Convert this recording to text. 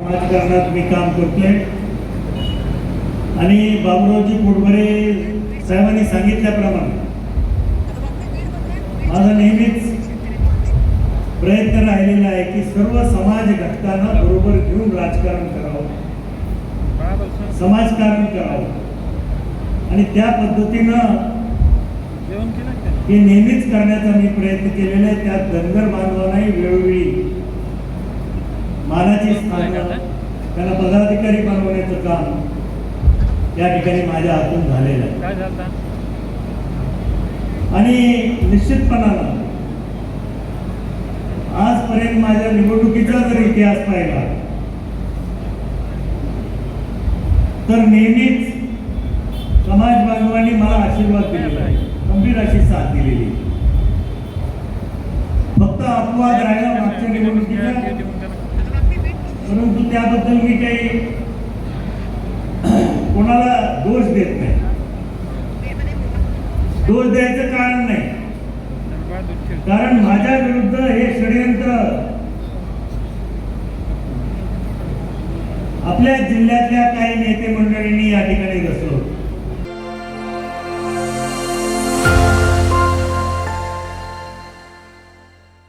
राजकारणात मी काम करतोय आणि बाबुरावजी पोटभरे साहेबांनी सांगितल्याप्रमाणे माझा नेहमीच प्रयत्न राहिलेला आहे की सर्व समाज घटकांना बरोबर घेऊन राजकारण करावं, समाजकारण करावं आणि त्या पद्धतीनं हे नेहमीच करण्याचा मी प्रयत्न केलेला आहे। त्यात धनगर बांधवांनाही वेळोवेळी मानाची स्थानं त्याला पदाधिकारी बनवण्याचं काम या ठिकाणी माझ्या हातून झालेलं आहे आणि निश्चितपणानं आजपर्यंत माझ्या निवडणुकीचा जर इतिहास पाहिला तर नेहमीच समाज बांधवांनी मला आशीर्वाद दिलेला आहे, गंभीर अशी साथ दिलेली। फक्त अपवाद राहिला मागच्या निवडणुकीचा, परंतु त्याबद्दल मी काही कोणाला दोष देत नाही, दोष द्यायचं कारण नाही, कारण माझ्या विरुद्ध हे षडयंत्र आपल्या जिल्ह्यातल्या काही नेते मंडळींनी या ठिकाणी रचलं होतं।